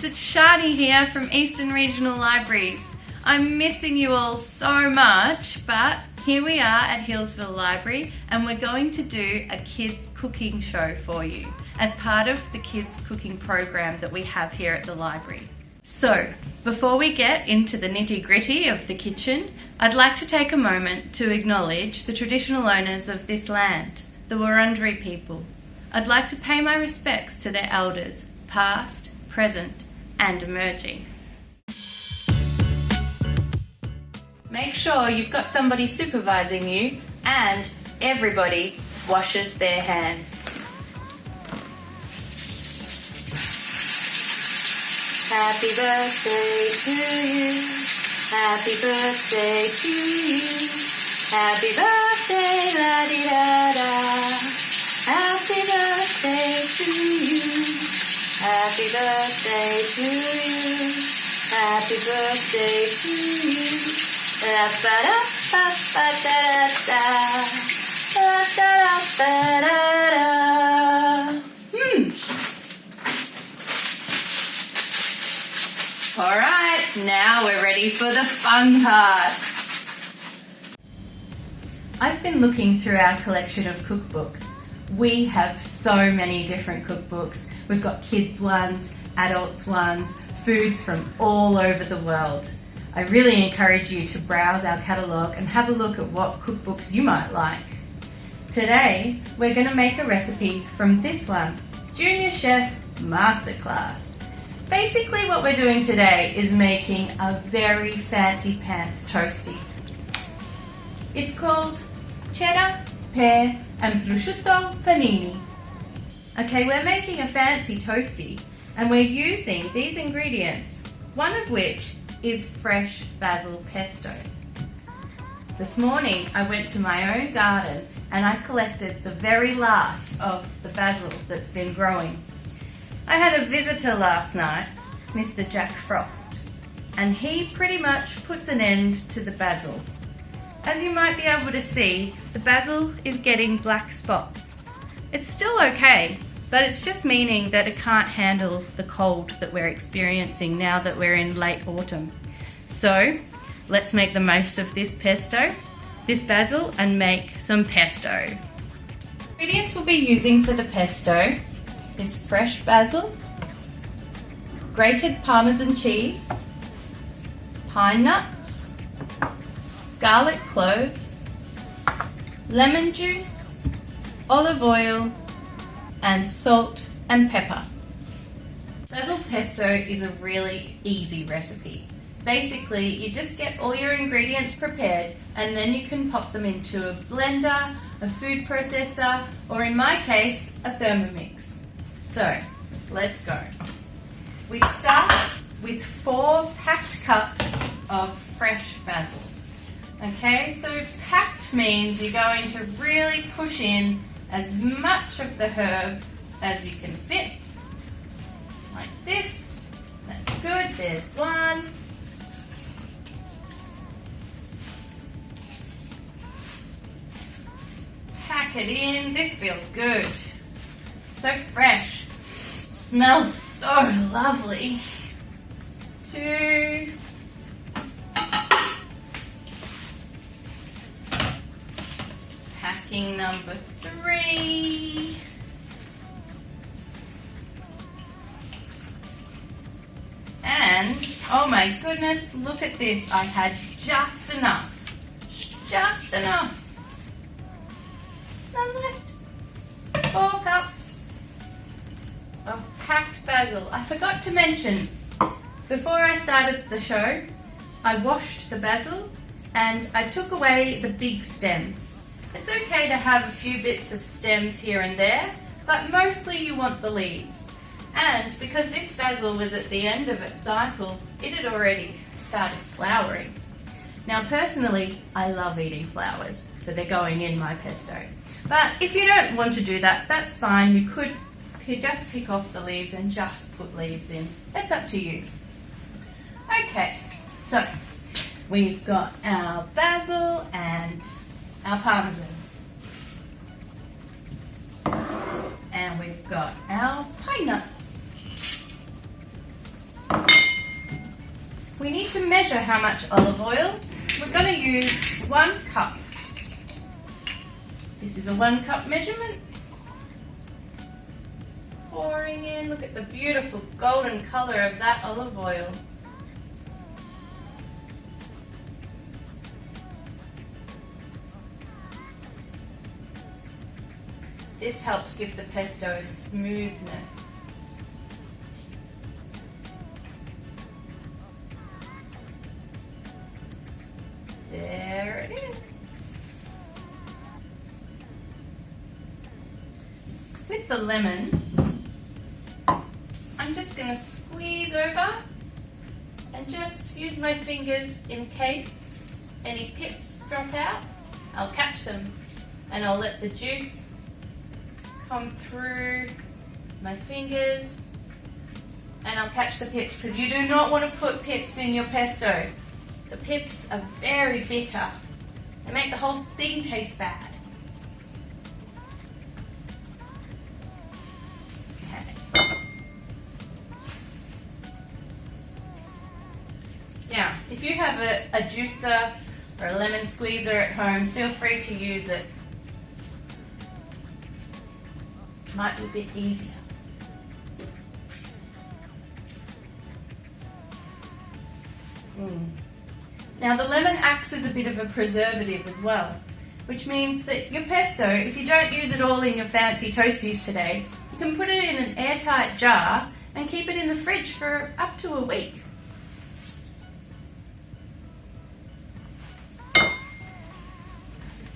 class, it's Sharni here from Eastern Regional Libraries. I'm missing you all so much, but here we are at Healesville Library and we're going to do a kids cooking show for you as part of the kids cooking program that we have here at the library. So, before we get into the nitty-gritty of the kitchen, I'd like to take a moment to acknowledge the traditional owners of this land, the Wurundjeri people. I'd like to pay my respects to their elders, past, present, and emerging. Make sure you've got somebody supervising you and everybody washes their hands. Happy birthday to you. Happy birthday to you. Happy birthday, la-di-da-da. Happy birthday to you. Happy birthday to you. Happy birthday to you. La ba da ba ba da da da. La da da da da. Alright, now we're ready for the fun part. I've been looking through our collection of cookbooks. We have so many different cookbooks. We've got kids ones, adults ones, foods from all over the world. I really encourage you to browse our catalogue and have a look at what cookbooks you might like. Today, we're going to make a recipe from this one, Junior Chef Masterclass. Basically what we're doing today is making a very fancy pants toastie. It's called cheddar, pear and prosciutto panini. Okay, we're making a fancy toastie and we're using these ingredients, one of which is fresh basil pesto. This morning I went to my own garden and I collected the very last of the basil that's been growing. I had a visitor last night, Mr. Jack Frost, and he pretty much puts an end to the basil. As you might be able to see, the basil is getting black spots. It's still okay, but it's just meaning that it can't handle the cold that we're experiencing now that we're in late autumn. So, let's make the most of this basil, and make some pesto. Ingredients we'll be using for the pesto is fresh basil, grated Parmesan cheese, pine nuts, garlic cloves, lemon juice, olive oil, and salt and pepper. Basil pesto is a really easy recipe. Basically, you just get all your ingredients prepared and then you can pop them into a blender, a food processor, or in my case, a Thermomix. So, let's go. We start with 4 packed cups of fresh basil. Okay, so packed means you're going to really push in as much of the herb as you can fit. Like this. That's good. There's 1. Pack it in. This feels good. So fresh. Smells so lovely. 2. Packing number 3. And, oh my goodness, look at this. I had just enough. Just enough. There's none left. 4 cups of packed basil. I forgot to mention, before I started the show, I washed the basil and I took away the big stems. It's okay to have a few bits of stems here and there, but mostly you want the leaves. And because this basil was at the end of its cycle, it had already started flowering. Now personally, I love eating flowers, so they're going in my pesto. But if you don't want to do that, that's fine. You could just pick off the leaves and just put leaves in. It's up to you. Okay, so we've got our basil and our parmesan. And we've got our pine nuts. we need to measure how much olive oil. We're going to use 1 cup. This is a 1 cup measurement. Pouring in, look at the beautiful golden colour of that olive oil. This helps give the pesto a smoothness. There it is. With the lemons, I'm just going to squeeze over and just use my fingers in case any pips drop out. I'll catch them and I'll let the juice come through my fingers and I'll catch the pips, because you do not want to put pips in your pesto. The pips are very bitter. They make the whole thing taste bad. Okay. Now, if you have a juicer or a lemon squeezer at home, feel free to use it. Might be a bit easier. Now the lemon acts as a bit of a preservative as well, which means that your pesto, if you don't use it all in your fancy toasties today, you can put it in an airtight jar and keep it in the fridge for up to a week.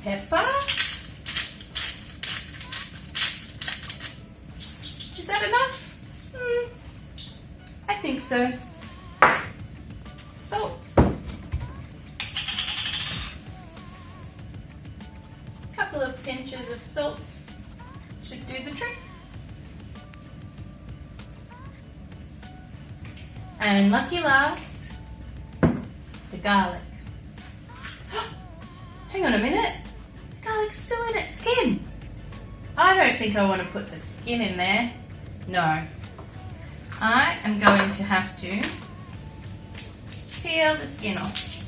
Pepper. Is that enough? I think so. Salt. A couple of pinches of salt should do the trick. And lucky last, the garlic. Hang on a minute. The garlic's still in its skin. I don't think I want to put the skin in there. No. I am going to have to peel the skin off.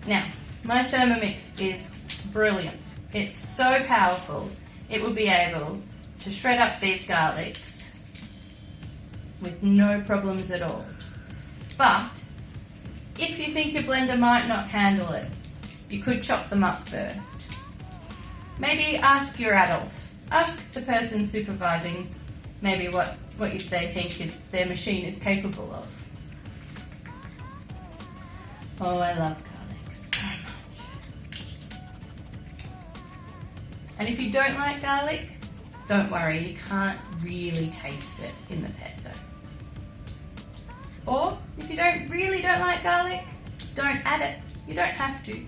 Now, my Thermomix is brilliant. It's so powerful. It will be able to shred up these garlics with no problems at all. But if you think your blender might not handle it, you could chop them up first. Maybe ask your adult. Ask the person supervising maybe what they think their machine is capable of. Oh, I love garlic so much. And if you don't like garlic, don't worry, you can't really taste it in the pesto. Or if you really don't like garlic, don't add it. You don't have to.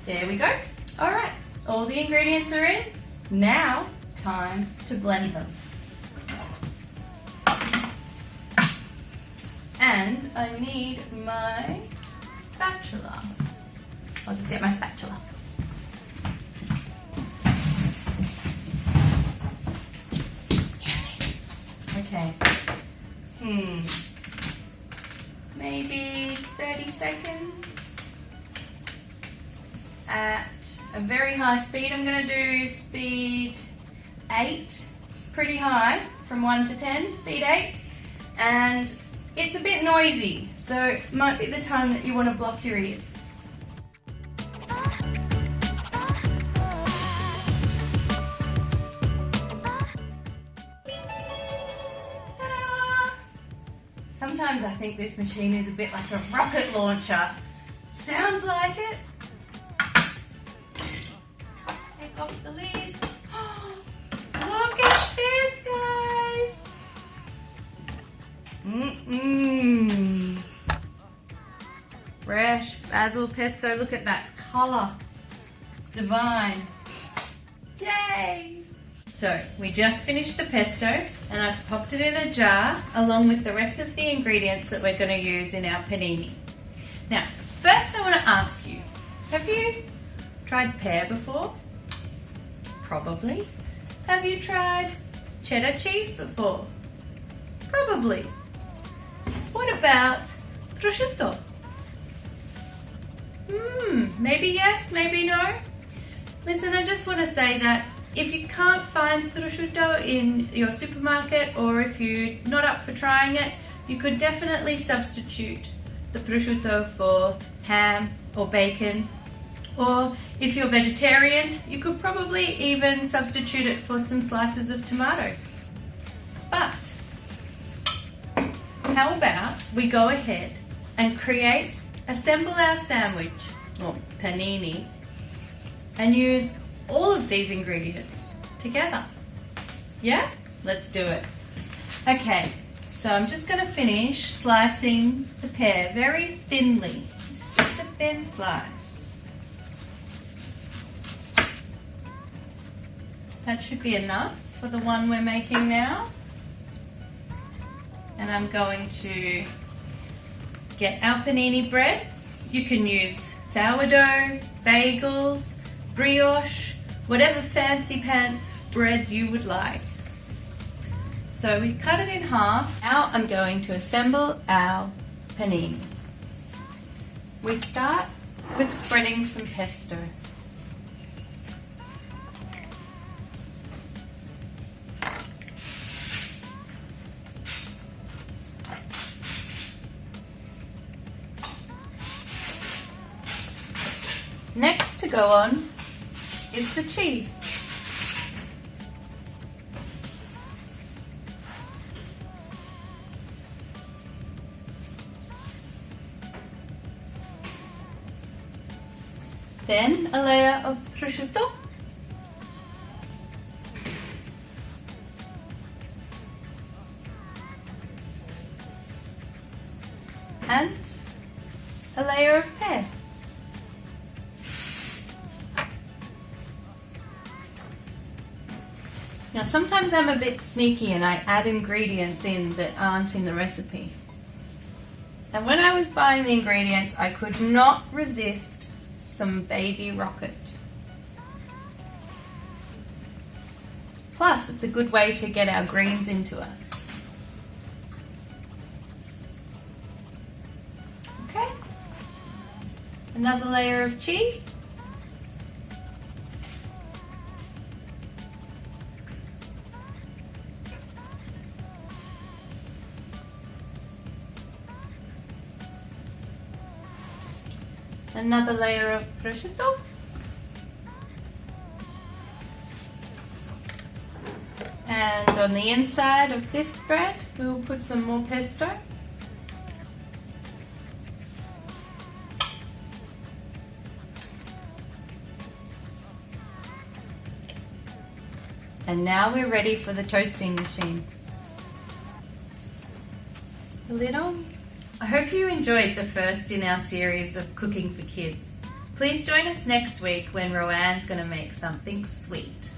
There we go. All right, all the ingredients are in. Now, time to blend them. And I need my spatula. I'll just get my spatula. Okay. Maybe 30 seconds. At a very high speed. I'm going to do speed 8. It's pretty high, from 1 to 10, speed 8. And it's a bit noisy, so it might be the time that you want to block your ears. Ta-da! Sometimes I think this machine is a bit like a rocket launcher. Sounds like it. Off the lids. Look at this, guys. Fresh basil pesto. Look at that colour. It's divine. Yay! So we just finished the pesto and I've popped it in a jar along with the rest of the ingredients that we're going to use in our panini. Now, first I want to ask you, have you tried pear before? Probably. Have you tried cheddar cheese before? Probably. What about prosciutto? Maybe yes, maybe no. Listen, I just want to say that if you can't find prosciutto in your supermarket, or if you're not up for trying it, you could definitely substitute the prosciutto for ham or bacon. Or if you're vegetarian, you could probably even substitute it for some slices of tomato. But how about we go ahead and assemble our sandwich, or panini, and use all of these ingredients together. Yeah? Let's do it. Okay, so I'm just going to finish slicing the pear very thinly. It's just a thin slice. That should be enough for the one we're making now. And I'm going to get our panini breads. You can use sourdough, bagels, brioche, whatever fancy pants bread you would like. So we cut it in half. Now I'm going to assemble our panini. We start with spreading some pesto. Next to go on is the cheese. Then a layer of prosciutto. And a layer of pear. Now sometimes I'm a bit sneaky and I add ingredients in that aren't in the recipe. And when I was buying the ingredients, I could not resist some baby rocket. Plus, it's a good way to get our greens into us. Okay. Another layer of cheese. Another layer of prosciutto. And on the inside of this bread, we'll put some more pesto. And now we're ready for the toasting machine. The lid on. I hope you enjoyed the first in our series of cooking for kids. Please join us next week when Roanne's going to make something sweet.